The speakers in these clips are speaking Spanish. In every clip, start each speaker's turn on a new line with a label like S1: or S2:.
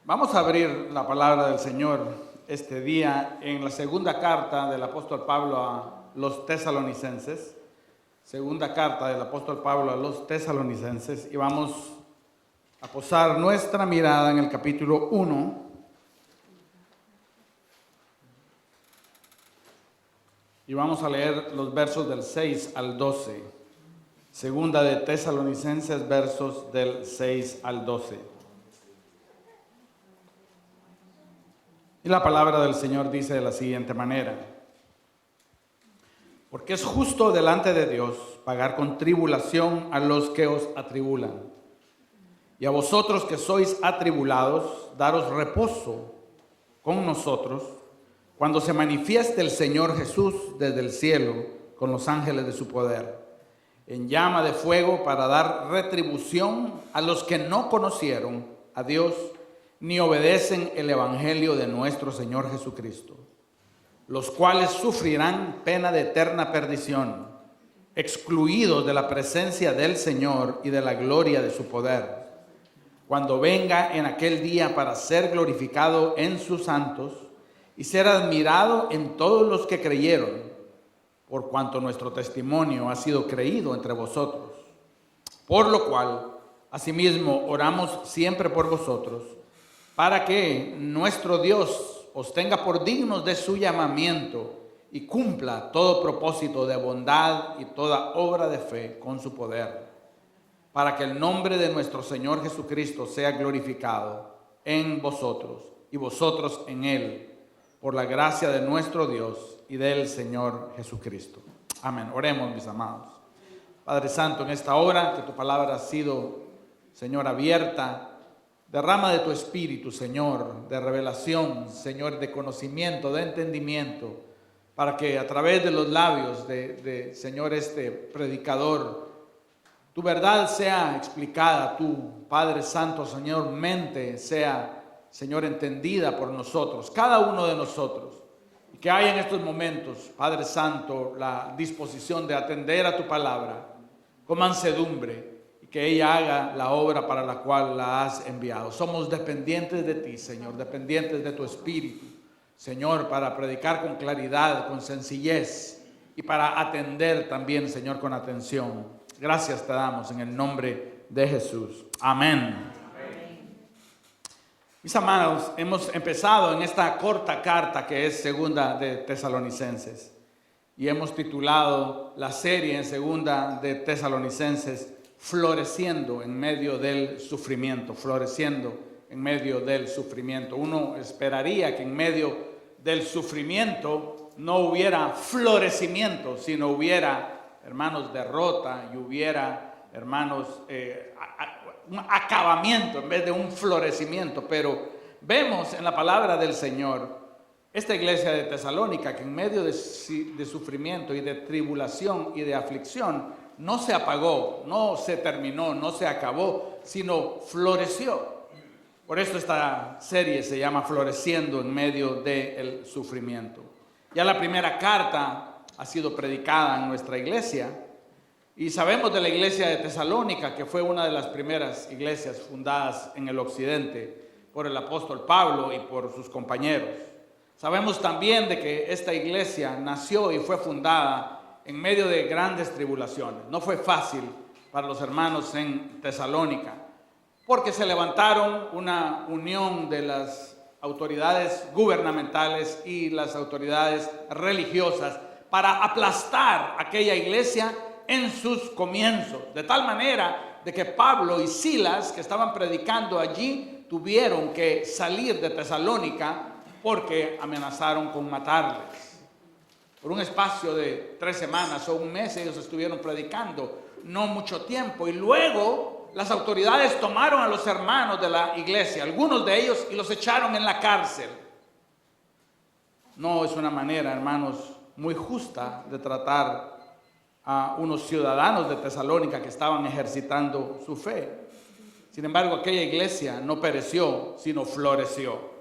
S1: Vamos a abrir la palabra del Señor este día en la segunda carta del apóstol Pablo a los tesalonicenses. Segunda carta del apóstol Pablo a los tesalonicenses, y vamos a posar nuestra mirada en el capítulo 1. Y vamos a leer los versos del 6 al 12. Segunda de Tesalonicenses, versos del 6 al 12. Y la palabra del Señor dice de la siguiente manera: porque es justo delante de Dios pagar con tribulación a los que os atribulan, y a vosotros que sois atribulados, daros reposo con nosotros, cuando se manifieste el Señor Jesús desde el cielo con los ángeles de su poder, en llama de fuego, para dar retribución a los que no conocieron a Dios ni obedecen el evangelio de nuestro Señor Jesucristo, los cuales sufrirán pena de eterna perdición, excluidos de la presencia del Señor y de la gloria de su poder, cuando venga en aquel día para ser glorificado en sus santos y ser admirado en todos los que creyeron, por cuanto nuestro testimonio ha sido creído entre vosotros. Por lo cual, asimismo, oramos siempre por vosotros, para que nuestro Dios os tenga por dignos de su llamamiento y cumpla todo propósito de bondad y toda obra de fe con su poder, para que el nombre de nuestro Señor Jesucristo sea glorificado en vosotros y vosotros en Él, por la gracia de nuestro Dios y del Señor Jesucristo. Amén. Oremos, mis amados. Padre Santo, en esta hora que tu palabra ha sido, Señor, abierta, derrama de tu Espíritu, Señor, de revelación, Señor, de conocimiento, de entendimiento, para que a través de los labios de Señor, este predicador, tu verdad sea explicada, tu Padre Santo, Señor, mente sea, Señor, entendida por nosotros, cada uno de nosotros, y que haya en estos momentos, Padre Santo, la disposición de atender a tu palabra con mansedumbre, que ella haga la obra para la cual la has enviado. Somos dependientes de ti, Señor, dependientes de tu Espíritu, Señor, para predicar con claridad, con sencillez, y para atender también, Señor, con atención. Gracias te damos en el nombre de Jesús. Amén. Mis amados, hemos empezado en esta corta carta que es segunda de Tesalonicenses, y hemos titulado la serie en segunda de Tesalonicenses floreciendo en medio del sufrimiento, floreciendo en medio del sufrimiento. Uno esperaría que en medio del sufrimiento no hubiera florecimiento, sino hubiera, hermanos, derrota, y hubiera, hermanos, un acabamiento en vez de un florecimiento. Pero vemos en la palabra del Señor esta iglesia de Tesalónica que en medio de sufrimiento y de tribulación y de aflicción no se apagó, no se terminó, no se acabó, sino floreció. Por eso esta serie se llama Floreciendo en medio del sufrimiento. Ya la primera carta ha sido predicada en nuestra iglesia, y sabemos de la iglesia de Tesalónica, que fue una de las primeras iglesias fundadas en el occidente por el apóstol Pablo y por sus compañeros. Sabemos también de que esta iglesia nació y fue fundada en medio de grandes tribulaciones. No fue fácil para los hermanos en Tesalónica, porque se levantaron una unión de las autoridades gubernamentales y las autoridades religiosas para aplastar aquella iglesia en sus comienzos, de tal manera de que Pablo y Silas, que estaban predicando allí, tuvieron que salir de Tesalónica porque amenazaron con matarles. Por un espacio de 3 semanas o un mes ellos estuvieron predicando, no mucho tiempo, y luego las autoridades tomaron a los hermanos de la iglesia, algunos de ellos, y los echaron en la cárcel. No es una manera, hermanos, muy justa de tratar a unos ciudadanos de Tesalónica que estaban ejercitando su fe. Sin embargo, aquella iglesia no pereció, sino floreció.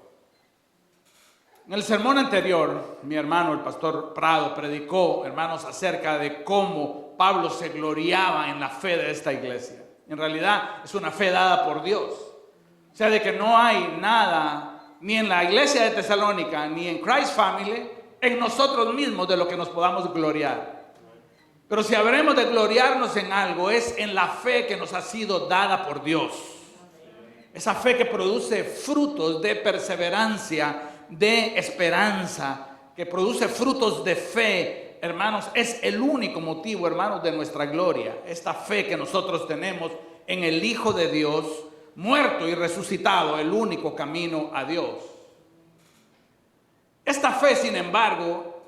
S1: En el sermón anterior, mi hermano, el pastor Prado, predicó, hermanos, acerca de cómo Pablo se gloriaba en la fe de esta iglesia. En realidad, es una fe dada por Dios. O sea, de que no hay nada, ni en la iglesia de Tesalónica, ni en Christ Family, en nosotros mismos de lo que nos podamos gloriar. Pero si habremos de gloriarnos en algo, es en la fe que nos ha sido dada por Dios. Esa fe que produce frutos de perseverancia, de esperanza, que produce frutos de fe, hermanos, es el único motivo, hermanos, de nuestra gloria. Esta fe que nosotros tenemos en el Hijo de Dios, muerto y resucitado, el único camino a Dios. Esta fe, sin embargo,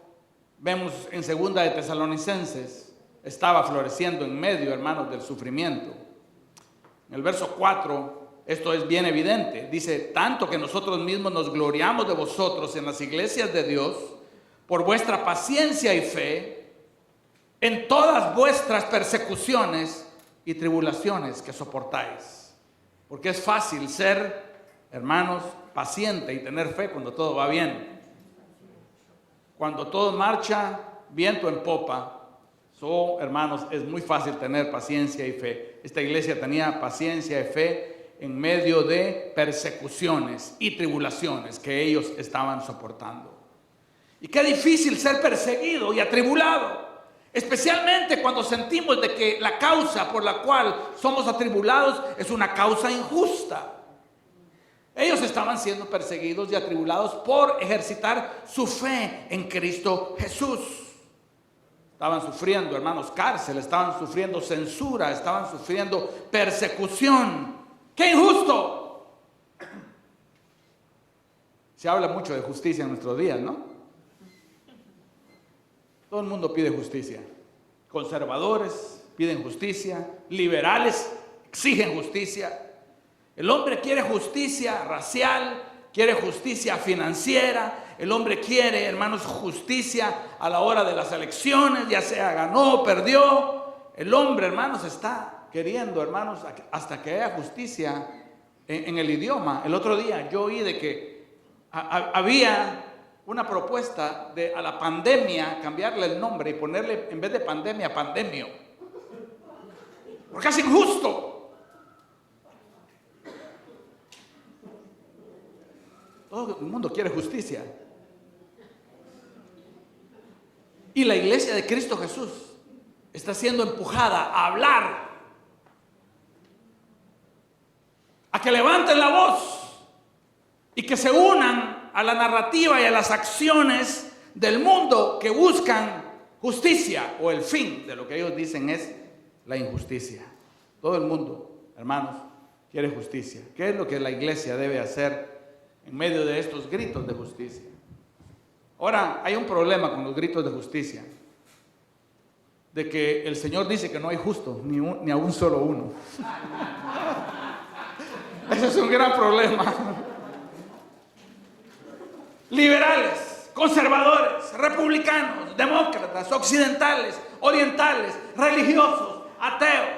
S1: vemos en 2 de Tesalonicenses, estaba floreciendo en medio, hermanos, del sufrimiento. En el verso 4, esto es bien evidente. Dice, tanto que nosotros mismos nos gloriamos de vosotros en las iglesias de Dios, por vuestra paciencia y fe, en todas vuestras persecuciones y tribulaciones que soportáis. Porque es fácil ser, hermanos, paciente y tener fe cuando todo va bien. Cuando todo marcha viento en popa, hermanos, es muy fácil tener paciencia y fe. Esta iglesia tenía paciencia y fe en medio de persecuciones y tribulaciones que ellos estaban soportando. Y qué difícil ser perseguido y atribulado, especialmente cuando sentimos de que la causa por la cual somos atribulados es una causa injusta. Ellos estaban siendo perseguidos y atribulados por ejercitar su fe en Cristo Jesús. Estaban sufriendo, hermanos, cárcel, estaban sufriendo censura, estaban sufriendo persecución. ¡Qué injusto! Se habla mucho de justicia en nuestros días, ¿no? Todo el mundo pide justicia. Conservadores piden justicia, liberales exigen justicia. El hombre quiere justicia racial, quiere justicia financiera. El hombre quiere, hermanos, justicia a la hora de las elecciones, ya sea ganó o perdió. El hombre, hermanos, está queriendo, hermanos, hasta que haya justicia en el idioma. El otro día yo oí de que había una propuesta de a la pandemia cambiarle el nombre y ponerle, en vez de pandemia, pandemio. Porque es injusto. Todo el mundo quiere justicia. Y la iglesia de Cristo Jesús está siendo empujada a hablar, a que levanten la voz y que se unan a la narrativa y a las acciones del mundo que buscan justicia, o el fin de lo que ellos dicen es la injusticia. Todo el mundo, hermanos, quiere justicia. ¿Qué es lo que la iglesia debe hacer en medio de estos gritos de justicia? Ahora, hay un problema con los gritos de justicia, de que el Señor dice que no hay justo, ni a un solo uno. Ese es un gran problema. Liberales, conservadores, republicanos, demócratas, occidentales, orientales, religiosos, ateos,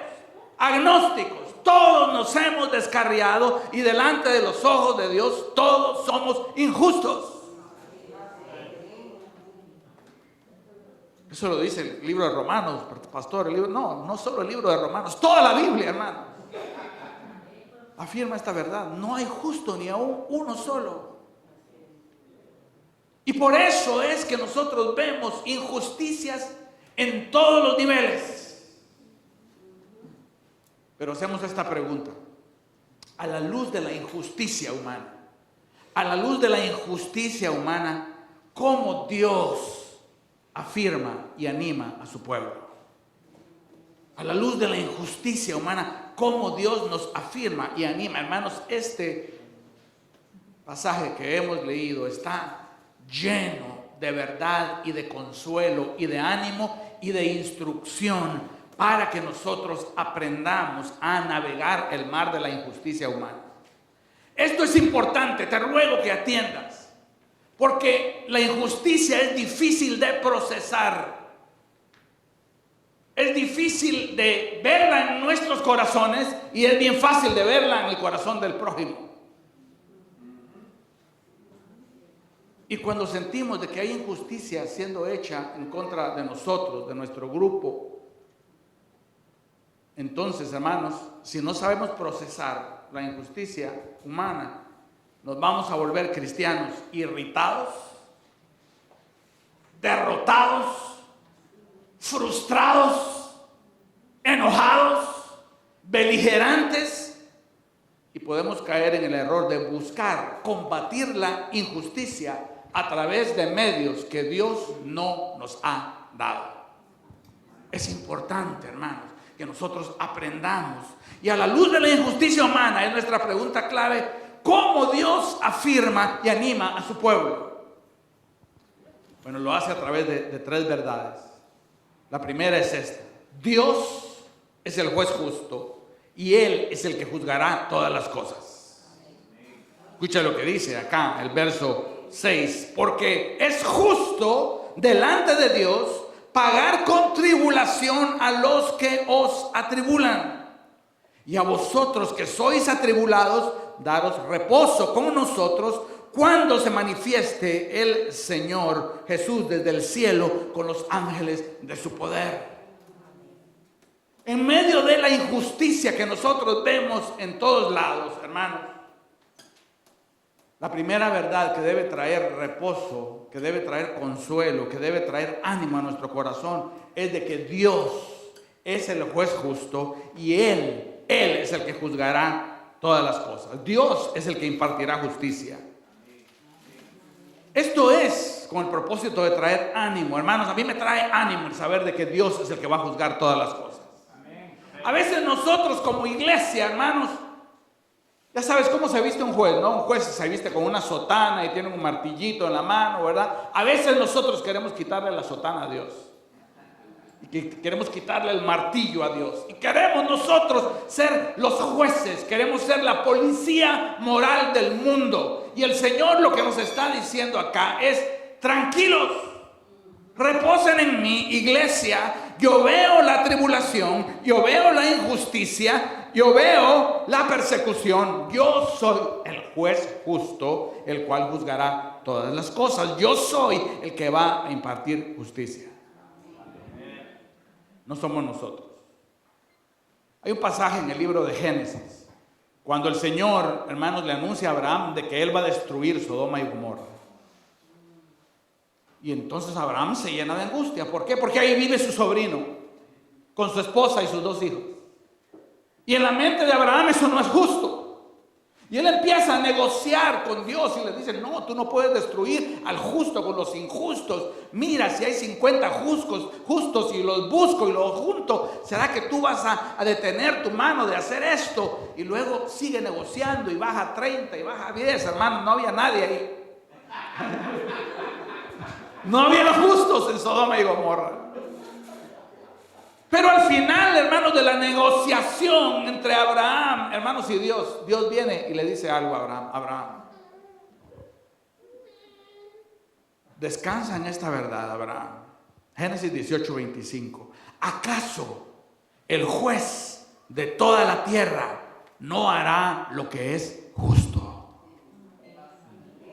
S1: agnósticos, todos nos hemos descarriado y delante de los ojos de Dios todos somos injustos. Eso lo dice el libro de Romanos, pastor. No solo el libro de Romanos, toda la Biblia, hermano, afirma esta verdad. No hay justo ni aún uno solo. Y por eso es que nosotros vemos injusticias en todos los niveles. Pero hacemos esta pregunta: a la luz de la injusticia humana, ¿cómo Dios afirma y anima a su pueblo? A la luz de la injusticia humana, ¿cómo Dios nos afirma y anima? Hermanos, este pasaje que hemos leído está lleno de verdad y de consuelo y de ánimo y de instrucción para que nosotros aprendamos a navegar el mar de la injusticia humana. Esto es importante, te ruego que atiendas, porque la injusticia es difícil de procesar. Es difícil de verla en nuestros corazones y es bien fácil de verla en el corazón del prójimo. Y cuando sentimos de que hay injusticia siendo hecha en contra de nosotros, de nuestro grupo, entonces, hermanos, si no sabemos procesar la injusticia humana, nos vamos a volver cristianos irritados, derrotados, frustrados, enojados, beligerantes, y podemos caer en el error de buscar combatir la injusticia a través de medios que Dios no nos ha dado. Es importante, hermanos, que nosotros aprendamos, y a la luz de la injusticia humana es nuestra pregunta clave: ¿cómo Dios afirma y anima a su pueblo? Bueno, lo hace a través de tres verdades. La primera es esta: Dios es el juez justo y Él es el que juzgará todas las cosas. Escucha lo que dice acá el verso 6: porque es justo delante de Dios pagar con tribulación a los que os atribulan, y a vosotros que sois atribulados, daros reposo con nosotros cuando se manifieste el Señor Jesús desde el cielo con los ángeles de su poder. En medio de la injusticia que nosotros vemos en todos lados, hermanos, la primera verdad que debe traer reposo, que debe traer consuelo, que debe traer ánimo a nuestro corazón, es de que Dios es el juez justo y Él es el que juzgará todas las cosas. Dios es el que impartirá justicia. Esto es con el propósito de traer ánimo. Hermanos, a mí me trae ánimo el saber de que Dios es el que va a juzgar todas las cosas. A veces nosotros como iglesia, hermanos, ya sabes cómo se viste un juez, ¿no? Un juez se viste con una sotana y tiene un martillito en la mano, ¿verdad? A veces nosotros queremos quitarle la sotana a Dios. Y queremos quitarle el martillo a Dios. Y queremos nosotros ser los jueces, queremos ser la policía moral del mundo. Y el Señor lo que nos está diciendo acá es: tranquilos, reposen en mí, iglesia. Yo veo la tribulación, yo veo la injusticia, yo veo la persecución. Yo soy el juez justo, el cual juzgará todas las cosas. Yo soy el que va a impartir justicia. No somos nosotros. Hay un pasaje en el libro de Génesis, cuando el Señor, hermanos, le anuncia a Abraham de que Él va a destruir Sodoma y Gomorra. Y entonces Abraham se llena de angustia. ¿Por qué? Porque ahí vive su sobrino, con su esposa y sus 2 hijos. Y en la mente de Abraham eso no es justo. Y él empieza a negociar con Dios y le dice: no, tú no puedes destruir al justo con los injustos. Mira, si hay 50 justos y los busco y los junto, ¿será que tú vas a detener tu mano de hacer esto? Y luego sigue negociando y baja a 30 y baja a 10, hermano. No había nadie ahí. No había justos en Sodoma y Gomorra. Pero al final, hermanos, de la negociación entre Abraham, hermanos, y Dios viene y le dice algo a Abraham: Abraham, descansa en esta verdad, Abraham. Génesis 18:25. ¿Acaso el juez de toda la tierra no hará lo que es justo?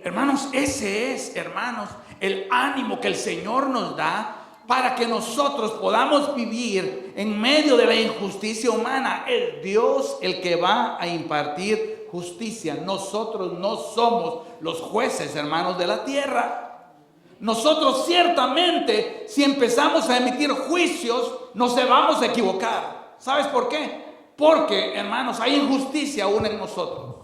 S1: Hermanos, ese es, hermanos, el ánimo que el Señor nos da para que nosotros podamos vivir en medio de la injusticia humana. Es Dios el que va a impartir justicia. Nosotros no somos los jueces, hermanos, de la tierra. Nosotros ciertamente, si empezamos a emitir juicios, nos vamos a equivocar. ¿Sabes por qué? Porque, hermanos, hay injusticia aún en nosotros.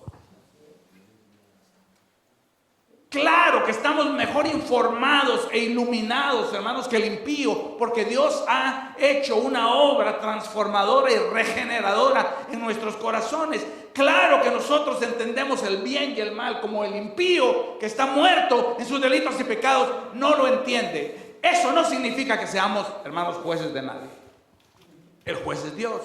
S1: Claro que estamos mejor informados e iluminados, hermanos, que el impío, porque Dios ha hecho una obra transformadora y regeneradora en nuestros corazones. Claro que nosotros entendemos el bien y el mal, como el impío que está muerto en sus delitos y pecados no lo entiende. Eso no significa que seamos, hermanos, jueces de nadie. El juez es Dios,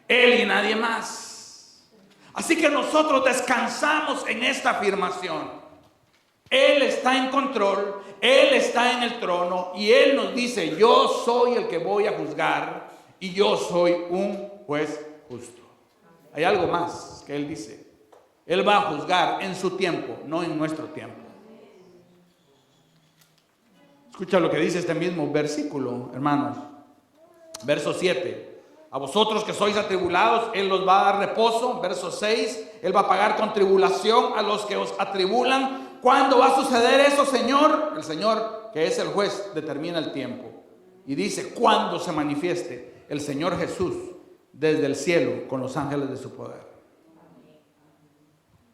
S1: Él y nadie más. Así que nosotros descansamos en esta afirmación. Él está en control, Él está en el trono y Él nos dice: yo soy el que voy a juzgar y yo soy un juez justo. Hay algo más que Él dice: Él va a juzgar en su tiempo, no en nuestro tiempo. Escucha lo que dice este mismo versículo, hermanos. Verso 7. A vosotros que sois atribulados, Él los va a dar reposo. Verso 6, Él va a pagar con tribulación a los que os atribulan. ¿Cuándo va a suceder eso, Señor? El Señor, que es el juez, determina el tiempo. Y dice, cuando se manifieste el Señor Jesús desde el cielo con los ángeles de su poder.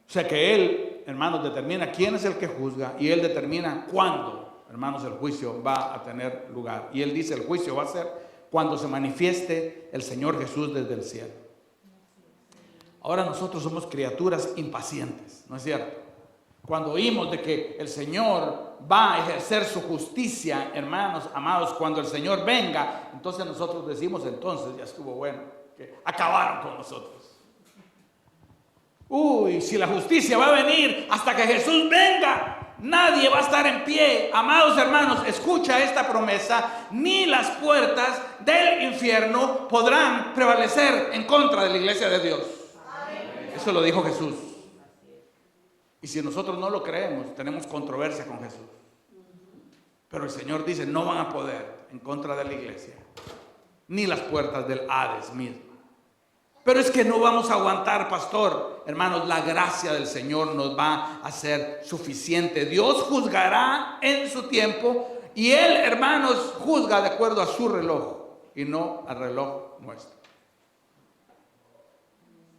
S1: O sea que Él, hermanos, determina quién es el que juzga y Él determina cuándo, hermanos, el juicio va a tener lugar. Y Él dice, el juicio va a ser cuando se manifieste el Señor Jesús desde el cielo. Ahora nosotros somos criaturas impacientes, ¿no es cierto? Cuando oímos de que el Señor va a ejercer su justicia, hermanos amados, cuando el Señor venga, entonces nosotros decimos, entonces ya estuvo bueno, que acabaron con nosotros. Uy, si la justicia va a venir hasta que Jesús venga, nadie va a estar en pie. Amados hermanos, escucha esta promesa: ni las puertas del infierno podrán prevalecer en contra de la iglesia de Dios. Eso lo dijo Jesús. Y si nosotros no lo creemos, tenemos controversia con Jesús. Pero el Señor dice, no van a poder en contra de la iglesia, ni las puertas del Hades mismo. Pero es que no vamos a aguantar, pastor. Hermanos, la gracia del Señor nos va a ser suficiente. Dios juzgará en su tiempo y Él, hermanos, juzga de acuerdo a su reloj y no al reloj nuestro.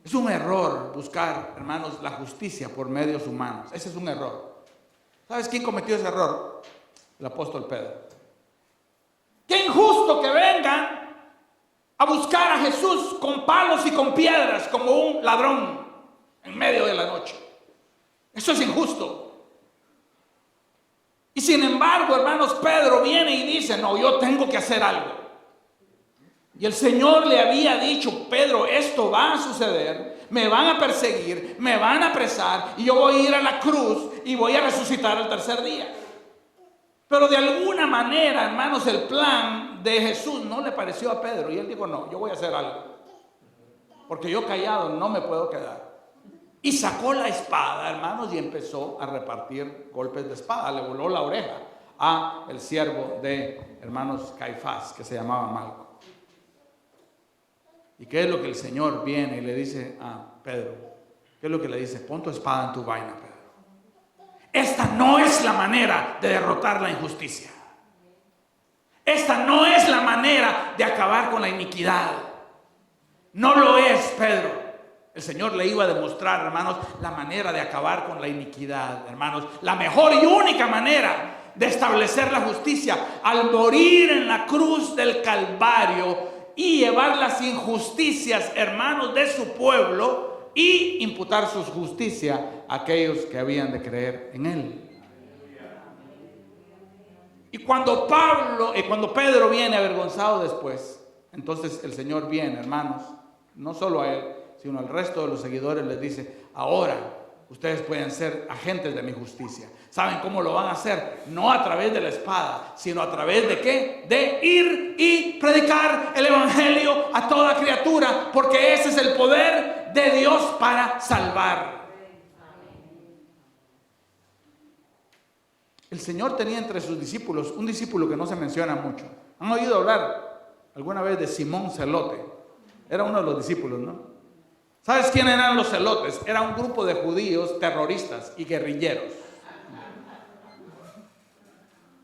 S1: Es un error buscar, hermanos, la justicia por medios humanos. Ese es un error. ¿Sabes quién cometió ese error? El apóstol Pedro. ¡Qué injusto que vengan a buscar a Jesús con palos y con piedras como un ladrón en medio de la noche! Eso es injusto. Y sin embargo, hermanos, Pedro viene y dice, no, yo tengo que hacer algo. Y el Señor le había dicho, Pedro, esto va a suceder, me van a perseguir, me van a apresar y yo voy a ir a la cruz y voy a resucitar al tercer día. Pero de alguna manera, hermanos, el plan de Jesús no le pareció a Pedro y él dijo, no, yo voy a hacer algo, porque yo callado no me puedo quedar. Y sacó la espada, hermanos, y empezó a repartir golpes de espada. Le voló la oreja a el siervo de, hermanos, Caifás, que se llamaba Malco. ¿Y qué es lo que el Señor viene y le dice a Pedro? ¿Qué es lo que le dice? Pon tu espada en tu vaina, Pedro. Esta no es la manera de derrotar la injusticia. Esta no es la manera de acabar con la iniquidad. No lo es, Pedro. El Señor le iba a demostrar, hermanos, la manera de acabar con la iniquidad, hermanos. La mejor y única manera de establecer la justicia al morir en la cruz del Calvario y llevar las injusticias, hermanos, de su pueblo y imputar su justicia a aquellos que habían de creer en Él. Y cuando Pedro viene avergonzado después, entonces el Señor viene, hermanos, no solo a él, sino al resto de los seguidores, les dice, ahora ustedes pueden ser agentes de mi justicia. ¿Saben cómo lo van a hacer? No a través de la espada, sino a través de ¿qué? De ir y predicar el evangelio a toda criatura, porque ese es el poder de Dios para salvar. El Señor tenía entre sus discípulos un discípulo que no se menciona mucho. ¿Han oído hablar alguna vez de Simón Celote? Era uno de los discípulos, ¿no? ¿Sabes quién eran los celotes? Era un grupo de judíos terroristas y guerrilleros.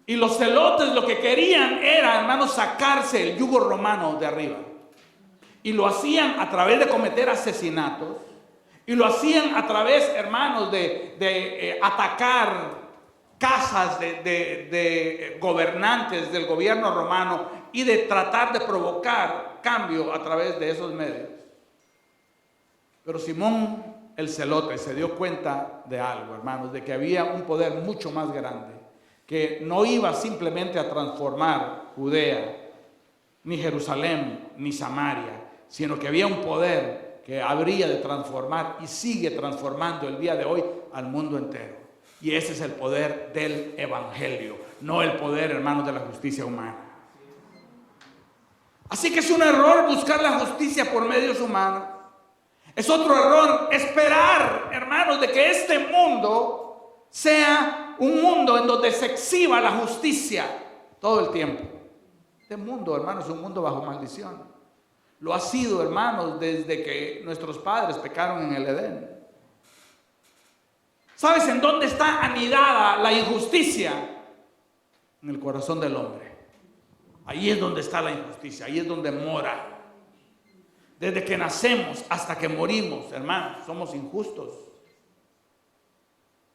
S1: Y los celotes lo que querían era, hermanos, sacarse el yugo romano de arriba. Y lo hacían a través de cometer asesinatos. Y lo hacían a través, hermanos, de atacar casas de gobernantes del gobierno romano y de tratar de provocar cambio a través de esos medios. Pero Simón el celote se dio cuenta de algo, hermanos, de que había un poder mucho más grande, que no iba simplemente a transformar Judea, ni Jerusalén, ni Samaria, sino que había un poder que habría de transformar y sigue transformando el día de hoy al mundo entero. Y ese es el poder del evangelio, no el poder, hermanos, de la justicia humana. Así que es un error buscar la justicia por medios humanos. Es otro error esperar, hermanos, de que este mundo sea un mundo en donde se exhiba la justicia todo el tiempo. Este mundo, hermanos, es un mundo bajo maldición. Lo ha sido, hermanos, desde que nuestros padres pecaron en el Edén. ¿Sabes en dónde está anidada la injusticia? En el corazón del hombre. Ahí es donde está la injusticia, ahí es donde mora. Desde que nacemos hasta que morimos, hermanos, somos injustos.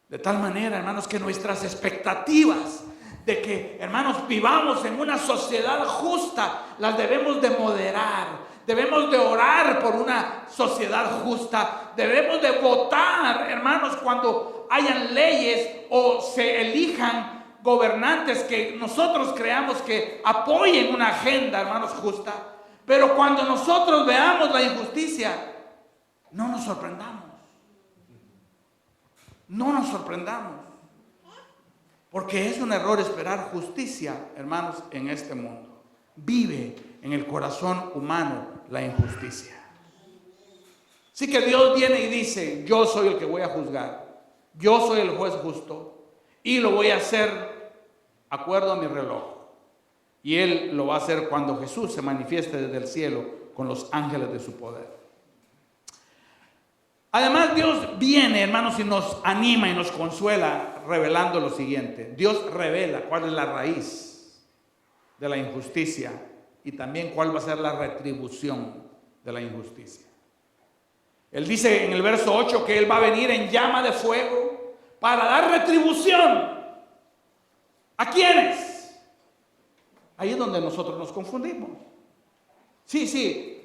S1: De tal manera, hermanos, que nuestras expectativas de que, hermanos, vivamos en una sociedad justa, las debemos de moderar. Debemos de orar por una sociedad justa. Debemos de votar, hermanos, cuando hayan leyes o se elijan gobernantes que nosotros creamos que apoyen una agenda, hermanos, justa. Pero cuando nosotros veamos la injusticia, no nos sorprendamos. No nos sorprendamos. Porque es un error esperar justicia, hermanos, en este mundo. Vive en el corazón humano la injusticia. Así que Dios viene y dice: yo soy el que voy a juzgar. Yo soy el juez justo. Y lo voy a hacer acuerdo a mi reloj. Y Él lo va a hacer cuando Jesús se manifieste desde el cielo con los ángeles de su poder. Además, Dios viene, hermanos, y nos anima y nos consuela revelando lo siguiente. Dios revela cuál es la raíz de la injusticia y también cuál va a ser la retribución de la injusticia. Él dice en el verso 8 que Él va a venir en llama de fuego para dar retribución. ¿A quiénes? Ahí es donde nosotros nos confundimos. Sí,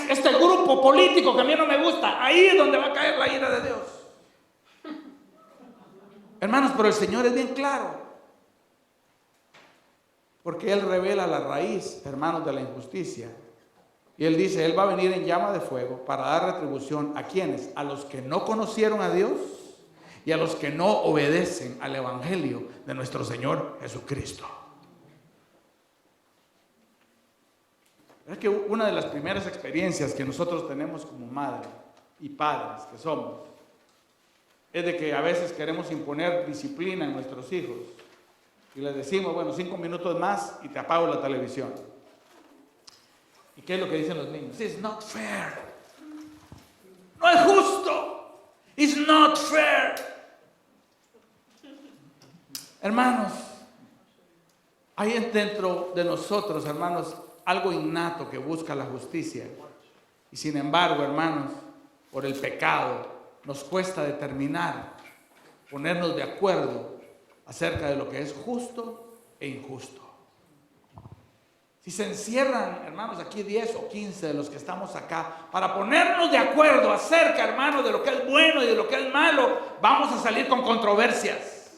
S1: este grupo político que a mí no me gusta, ahí es donde va a caer la ira de Dios. Hermanos, pero el Señor es bien claro. Porque Él revela la raíz, hermanos, de la injusticia. Y Él dice: Él va a venir en llama de fuego para dar retribución ¿a quiénes? A los que no conocieron a Dios y a los que no obedecen al Evangelio de nuestro Señor Jesucristo. Es que una de las primeras experiencias que nosotros tenemos como madre y padres que somos es de que a veces queremos imponer disciplina en nuestros hijos y les decimos: bueno, 5 minutos más y te apago la televisión. ¿Y qué es lo que dicen los niños? It's not fair. No es justo. It's not fair. Hermanos, hay dentro de nosotros, hermanos, algo innato que busca la justicia. Y sin embargo, hermanos, por el pecado nos cuesta determinar, ponernos de acuerdo acerca de lo que es justo e injusto. Si se encierran, hermanos, aquí 10 o 15 de los que estamos acá para ponernos de acuerdo acerca, hermanos, de lo que es bueno y de lo que es malo, vamos a salir con controversias.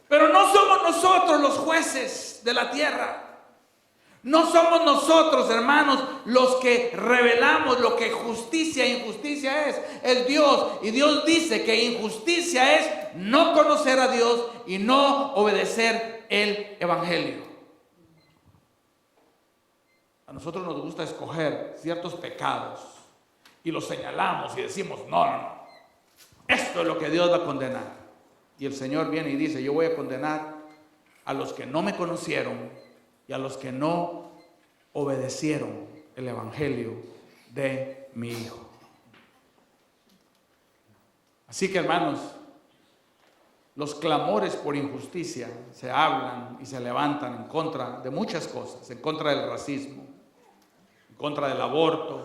S1: Pero no somos nosotros los jueces de la tierra. No somos nosotros, hermanos, los que revelamos lo que justicia e injusticia es. Es Dios. Y Dios dice que injusticia es no conocer a Dios y no obedecer el Evangelio. A nosotros nos gusta escoger ciertos pecados y los señalamos y decimos: no. Esto es lo que Dios va a condenar. Y el Señor viene y dice: yo voy a condenar a los que no me conocieron y a los que no obedecieron el Evangelio de mi Hijo. Así que, hermanos, los clamores por injusticia se hablan y se levantan en contra de muchas cosas, en contra del racismo, en contra del aborto,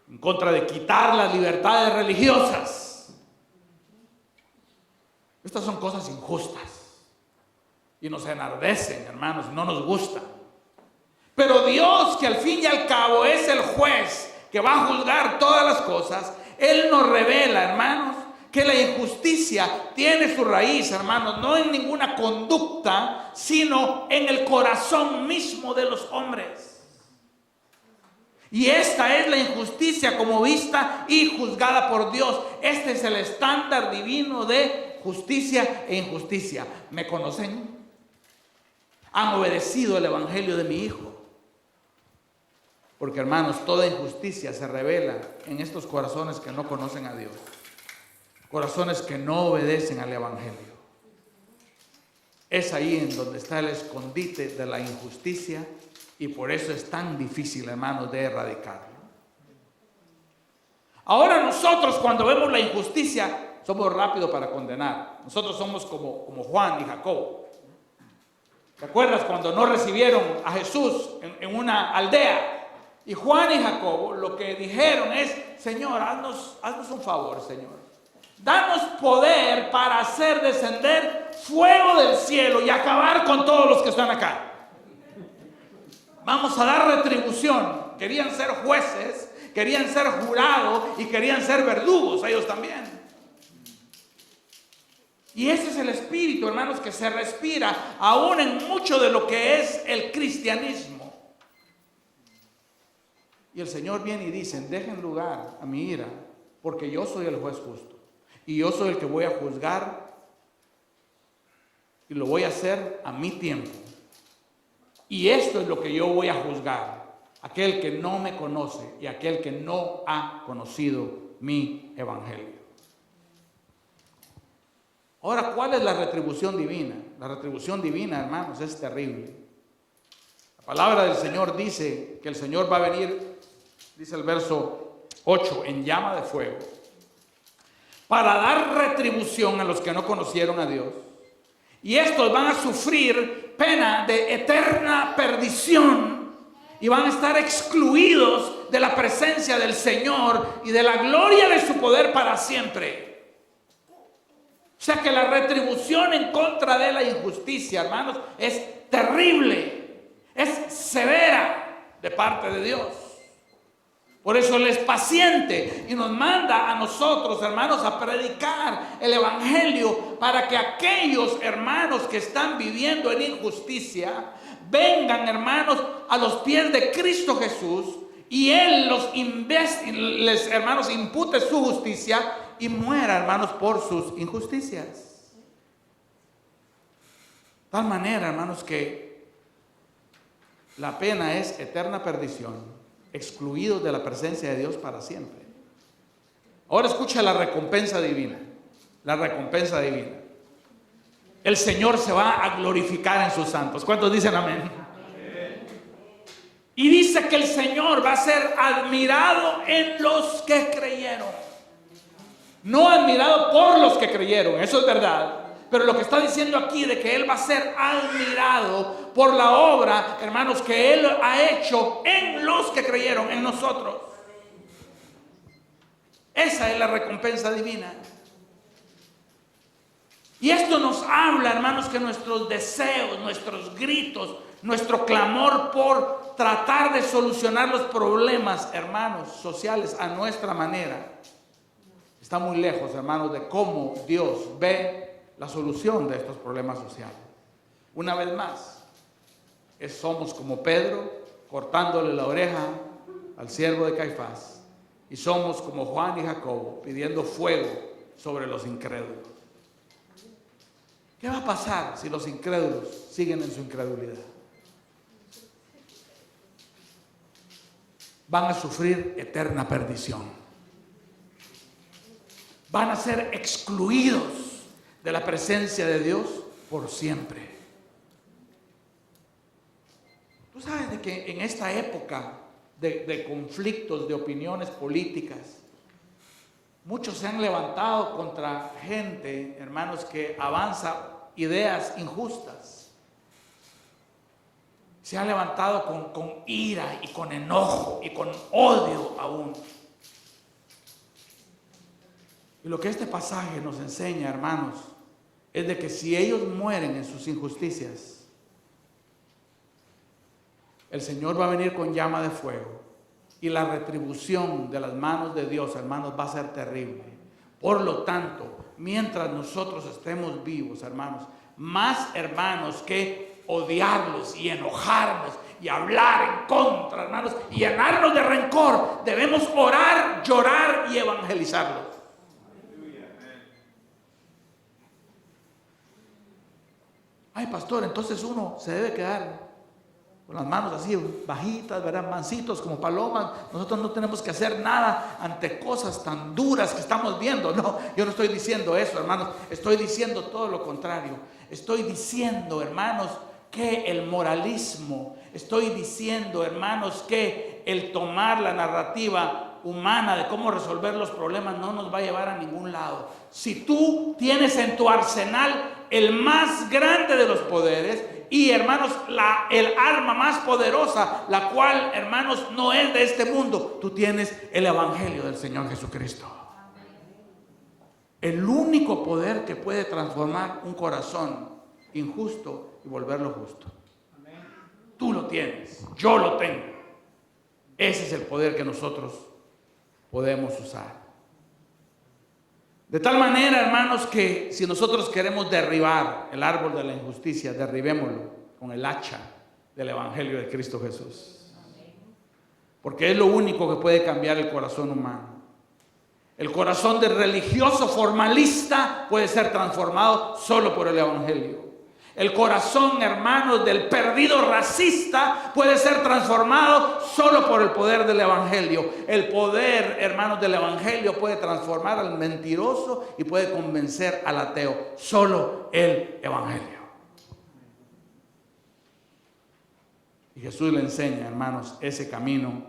S1: en contra de quitar las libertades religiosas. Estas son cosas injustas y nos enardecen, hermanos, no nos gustan. Pero Dios, que al fin y al cabo es el juez que va a juzgar todas las cosas, Él nos revela, hermanos, que la injusticia tiene su raíz, hermanos, no en ninguna conducta, sino en el corazón mismo de los hombres. Y esta es la injusticia como vista y juzgada por Dios. Este es el estándar divino de justicia e injusticia. ¿Me conocen? ¿Han obedecido el Evangelio de mi Hijo? Porque, hermanos, toda injusticia se revela en estos corazones que no conocen a Dios. Corazones que no obedecen al Evangelio. Es ahí en donde está el escondite de la injusticia Y por eso es tan difícil, hermanos, de erradicarlo. Ahora nosotros, cuando vemos la injusticia, somos rápidos para condenar. Nosotros somos como Juan y Jacobo. ¿Te acuerdas cuando no recibieron a Jesús en una aldea? Y Juan y Jacobo lo que dijeron es: Señor, haznos un favor, Señor. Danos poder para hacer descender fuego del cielo y acabar con todos los que están acá. Vamos a dar retribución. Querían ser jueces, querían ser jurados y querían ser verdugos ellos también. Y ese es el espíritu, hermanos, que se respira aún en mucho de lo que es el cristianismo. Y el Señor viene y dice: dejen lugar a mi ira, porque yo soy el juez justo. Y yo soy el que voy a juzgar, y lo voy a hacer a mi tiempo. Y esto es lo que yo voy a juzgar: aquel que no me conoce y aquel que no ha conocido mi evangelio. Ahora, ¿cuál es la retribución divina? La retribución divina, hermanos, es terrible. La palabra del Señor dice que el Señor va a venir, dice el verso 8, en llama de fuego, para dar retribución a los que no conocieron a Dios. Y estos van a sufrir pena de eterna perdición y van a estar excluidos de la presencia del Señor y de la gloria de su poder para siempre. O sea que la retribución en contra de la injusticia, hermanos, es terrible, es severa de parte de Dios. Por eso Él es paciente y nos manda a nosotros, hermanos, a predicar el evangelio para que aquellos hermanos que están viviendo en injusticia vengan, hermanos, a los pies de Cristo Jesús y Él les, hermanos, impute su justicia y muera, hermanos, por sus injusticias. De tal manera, hermanos, que la pena es eterna perdición, excluidos de la presencia de Dios para siempre. Ahora escucha la recompensa divina. La recompensa divina. El Señor se va a glorificar en sus santos. ¿Cuántos dicen amén? Amén. Y dice que el Señor va a ser admirado en los que creyeron. No admirado por los que creyeron, eso es verdad. Pero lo que está diciendo aquí de que Él va a ser admirado por la obra, hermanos, que Él ha hecho en los que creyeron, en nosotros. Esa es la recompensa divina. Y esto nos habla, hermanos, que nuestros deseos, nuestros gritos, nuestro clamor por tratar de solucionar los problemas, hermanos, sociales a nuestra manera, está muy lejos, hermanos, de cómo Dios ve la solución de estos problemas sociales. Una vez más, somos como Pedro cortándole la oreja al siervo de Caifás, y somos como Juan y Jacobo pidiendo fuego sobre los incrédulos. ¿Qué va a pasar si los incrédulos siguen en su incredulidad? Van a sufrir eterna perdición. Van a ser excluidos de la presencia de Dios por siempre. Tú sabes de que en esta época de conflictos, de opiniones políticas, muchos se han levantado contra gente, hermanos, que avanza ideas injustas. Se han levantado con ira y con enojo y con odio aún. Y lo que este pasaje nos enseña, hermanos, es de que si ellos mueren en sus injusticias, el Señor va a venir con llama de fuego y la retribución de las manos de Dios, hermanos, va a ser terrible. Por lo tanto, mientras nosotros estemos vivos, hermanos, más, hermanos, que odiarlos y enojarnos y hablar en contra, hermanos, y llenarnos de rencor, debemos orar, llorar y evangelizarlos. Ay, pastor, entonces uno se debe quedar con las manos así bajitas, ¿verdad? Mansitos como palomas. Nosotros no tenemos que hacer nada ante cosas tan duras que estamos viendo. No, yo no estoy diciendo eso, hermanos. Estoy diciendo todo lo contrario. Estoy diciendo, hermanos, que el moralismo. Estoy diciendo, hermanos, que el tomar la narrativa humana de cómo resolver los problemas no nos va a llevar a ningún lado. Si tú tienes en tu arsenal el más grande de los poderes y, hermanos, el arma más poderosa, la cual, hermanos, no es de este mundo, tú tienes el evangelio del Señor Jesucristo. El único poder que puede transformar un corazón injusto y volverlo justo. Tú lo tienes, yo lo tengo. Ese es el poder que nosotros podemos usar. De tal manera, hermanos, que si nosotros queremos derribar el árbol de la injusticia, derribémoslo con el hacha del evangelio de Cristo Jesús. Porque es lo único que puede cambiar el corazón humano. El corazón del religioso formalista puede ser transformado solo por el evangelio. El corazón, hermanos, del perdido racista puede ser transformado solo por el poder del evangelio. El poder, hermanos, del evangelio puede transformar al mentiroso y puede convencer al ateo. Solo el evangelio. Y Jesús le enseña, hermanos, ese camino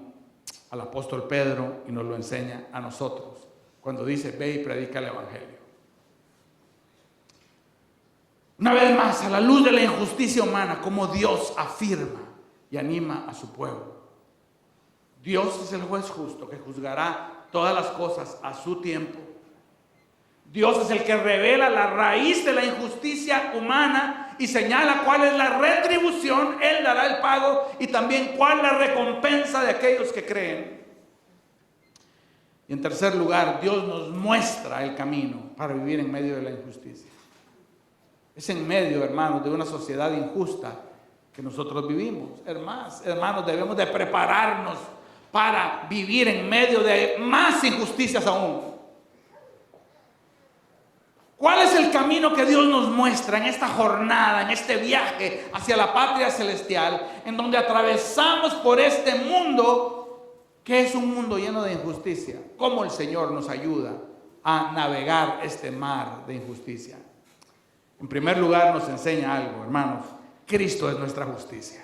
S1: al apóstol Pedro y nos lo enseña a nosotros cuando dice: ve y predica el evangelio. Una vez más, a la luz de la injusticia humana, como Dios afirma y anima a su pueblo. Dios es el juez justo que juzgará todas las cosas a su tiempo. Dios es el que revela la raíz de la injusticia humana y señala cuál es la retribución. Él dará el pago y también cuál es la recompensa de aquellos que creen. Y en tercer lugar, Dios nos muestra el camino para vivir en medio de la injusticia. Es en medio, hermanos, de una sociedad injusta que nosotros vivimos. Hermanos, debemos de prepararnos para vivir en medio de más injusticias aún. ¿Cuál es el camino que Dios nos muestra en esta jornada, en este viaje hacia la patria celestial, en donde atravesamos por este mundo que es un mundo lleno de injusticia? ¿Cómo el Señor nos ayuda a navegar este mar de injusticia? En primer lugar, nos enseña algo, hermanos. Cristo es nuestra justicia.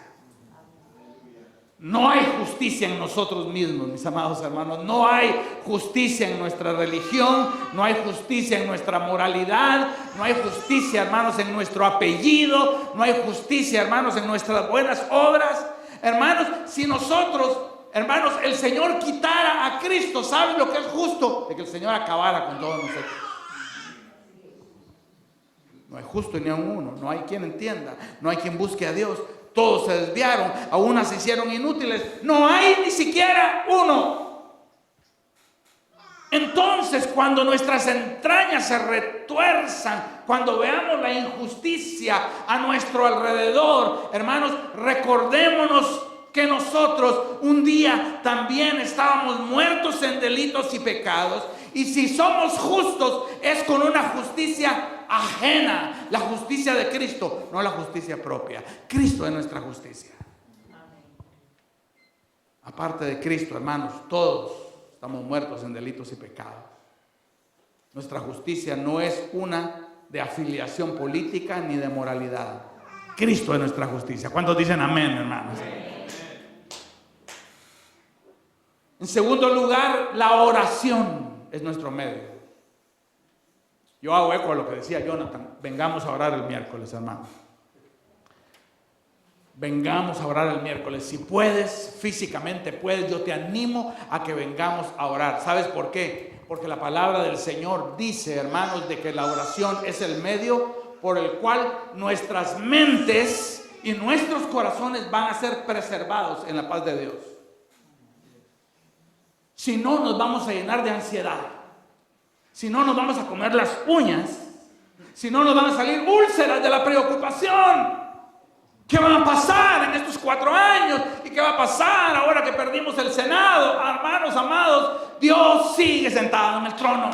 S1: No hay justicia en nosotros mismos, mis amados hermanos. No hay justicia en nuestra religión. No hay justicia en nuestra moralidad. No hay justicia, hermanos, en nuestro apellido. No hay justicia, hermanos, en nuestras buenas obras. Hermanos, si nosotros, hermanos, el Señor quitara a Cristo, ¿saben lo que es justo? De que el Señor acabara con todos nosotros. No hay justo ni a uno, no hay quien entienda, no hay quien busque a Dios. Todos se desviaron, a unas se hicieron inútiles, no hay ni siquiera uno. Entonces, cuando nuestras entrañas se retuerzan, cuando veamos la injusticia a nuestro alrededor, hermanos, recordémonos que nosotros un día también estábamos muertos en delitos y pecados. Y si somos justos, es con una justicia ajena, la justicia de Cristo, no la justicia propia. Cristo es nuestra justicia. Aparte de Cristo, hermanos, todos estamos muertos en delitos y pecados. Nuestra justicia no es una de afiliación política ni de moralidad. Cristo es nuestra justicia. ¿Cuántos dicen amén, hermanos? En segundo lugar, la oración es nuestro medio. Yo hago eco a lo que decía Jonathan. Vengamos a orar el miércoles, hermano. Vengamos a orar el miércoles. Si puedes, físicamente puedes, yo te animo a que vengamos a orar. ¿Sabes por qué? Porque la palabra del Señor dice, hermanos, de que la oración es el medio por el cual nuestras mentes y nuestros corazones van a ser preservados en la paz de Dios. Si no, nos vamos a llenar de ansiedad. Si no, nos vamos a comer las uñas. Si no, nos van a salir úlceras de la preocupación. ¿Qué va a pasar en estos 4 años? ¿Y qué va a pasar ahora que perdimos el Senado? Hermanos amados, Dios sigue sentado en el trono.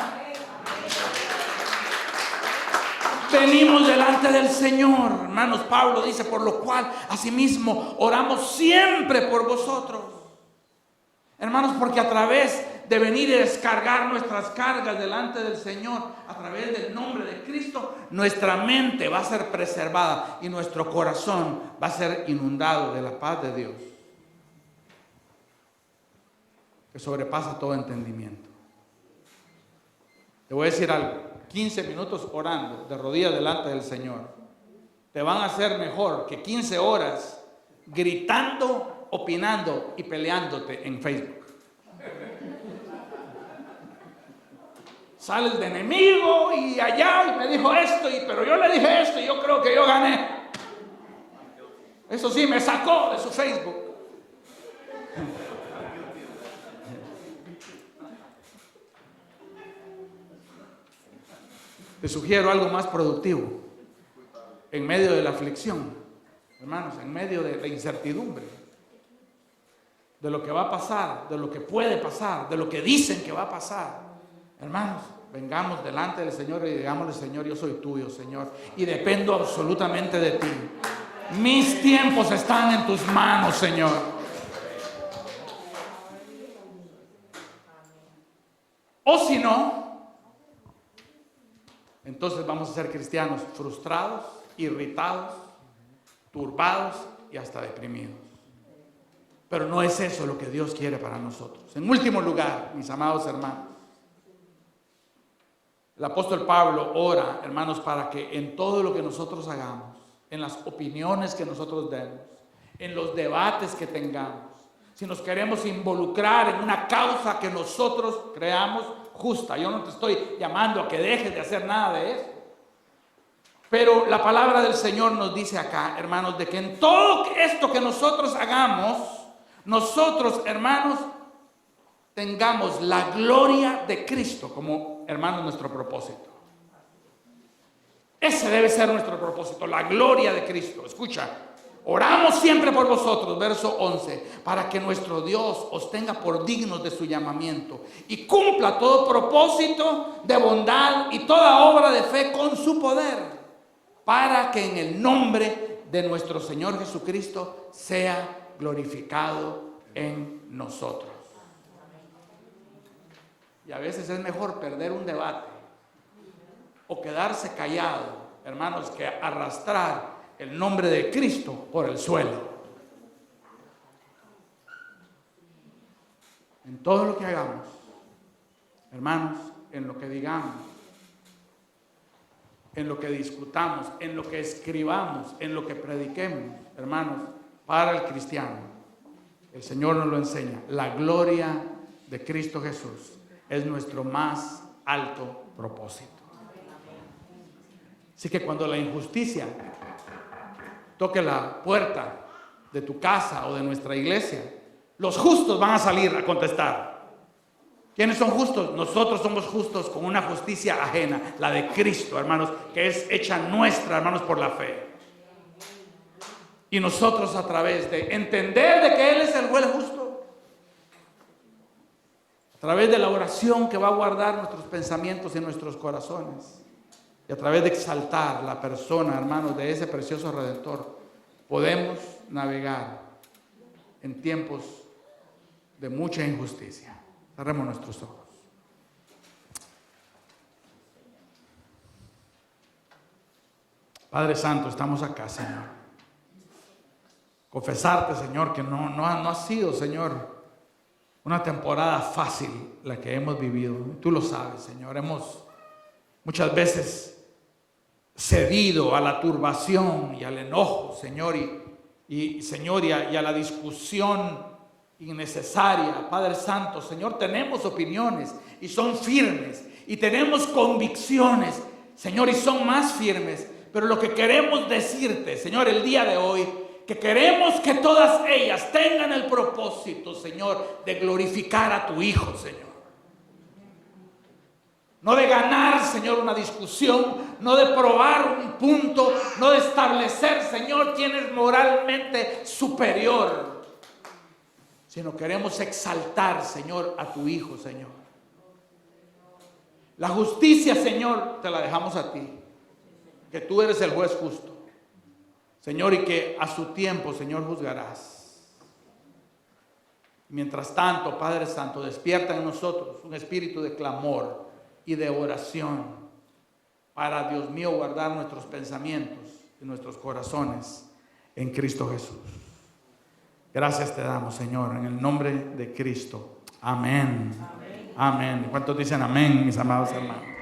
S1: Venimos delante del Señor, hermanos. Pablo dice, por lo cual, asimismo, oramos siempre por vosotros. Hermanos, porque a través de venir y descargar nuestras cargas delante del Señor a través del nombre de Cristo, nuestra mente va a ser preservada y nuestro corazón va a ser inundado de la paz de Dios, que sobrepasa todo entendimiento. Te voy a decir algo: 15 minutos orando de rodillas delante del Señor te van a hacer mejor que 15 horas gritando, opinando y peleándote en Facebook. Sales de enemigo y allá y me dijo esto, pero yo le dije esto y yo creo que yo gané. Eso sí, me sacó de su Facebook. Te sugiero algo más productivo. En medio de la aflicción, hermanos, en medio de la incertidumbre, de lo que va a pasar, de lo que puede pasar, de lo que dicen que va a pasar, hermanos, vengamos delante del Señor y digámosle: Señor, yo soy tuyo, Señor, y dependo absolutamente de ti. Mis tiempos están en tus manos, Señor. O si no, entonces vamos a ser cristianos frustrados, irritados, turbados y hasta deprimidos. Pero no es eso lo que Dios quiere para nosotros. En último lugar, mis amados hermanos, el apóstol Pablo ora, hermanos, para que en todo lo que nosotros hagamos, en las opiniones que nosotros demos, en los debates que tengamos, si nos queremos involucrar en una causa que nosotros creamos justa, yo no te estoy llamando a que dejes de hacer nada de eso, pero la palabra del Señor nos dice acá, hermanos, de que en todo esto que nosotros hagamos, nosotros, hermanos, tengamos la gloria de Cristo como, hermanos, nuestro propósito. Ese debe ser nuestro propósito, la gloria de Cristo. Escucha: oramos siempre por vosotros, verso 11, para que nuestro Dios os tenga por dignos de su llamamiento y cumpla todo propósito de bondad y toda obra de fe con su poder, para que en el nombre de nuestro Señor Jesucristo sea glorificado en nosotros. Y a veces es mejor perder un debate o quedarse callado, hermanos, que arrastrar el nombre de Cristo por el suelo. En todo lo que hagamos, hermanos, en lo que digamos, en lo que discutamos, en lo que escribamos, en lo que prediquemos, hermanos, para el cristiano, el Señor nos lo enseña: la gloria de Cristo Jesús es nuestro más alto propósito. Así que cuando la injusticia toque la puerta de tu casa o de nuestra iglesia, los justos van a salir a contestar. ¿Quiénes son justos? Nosotros somos justos con una justicia ajena, la de Cristo, hermanos, que es hecha nuestra, hermanos, por la fe. Y nosotros, a través de entender de que Él es el juez justo, a través de la oración que va a guardar nuestros pensamientos y nuestros corazones, y a través de exaltar la persona, hermanos, de ese precioso Redentor, podemos navegar en tiempos de mucha injusticia. Cerremos nuestros ojos. Padre Santo, estamos acá, Señor. Confesarte, Señor, que no ha sido, Señor, una temporada fácil la que hemos vivido. Tú lo sabes, Señor. Hemos muchas veces cedido a la turbación y al enojo, Señor, Señor, y a la discusión innecesaria. Padre Santo, Señor, tenemos opiniones y son firmes, y tenemos convicciones, Señor, y son más firmes. Pero lo que queremos decirte, Señor, el día de hoy, que queremos que todas ellas tengan el propósito, Señor, de glorificar a tu Hijo, Señor. No de ganar, Señor, una discusión, no de probar un punto, no de establecer, Señor, quién es moralmente superior, sino queremos exaltar, Señor, a tu Hijo, Señor. La justicia, Señor, te la dejamos a ti, que tú eres el juez justo, Señor, y que a su tiempo, Señor, juzgarás. Mientras tanto, Padre Santo, despierta en nosotros un espíritu de clamor y de oración para, Dios mío, guardar nuestros pensamientos y nuestros corazones en Cristo Jesús. Gracias te damos, Señor, en el nombre de Cristo. Amén. Amén. ¿Cuántos dicen amén, mis amados hermanos?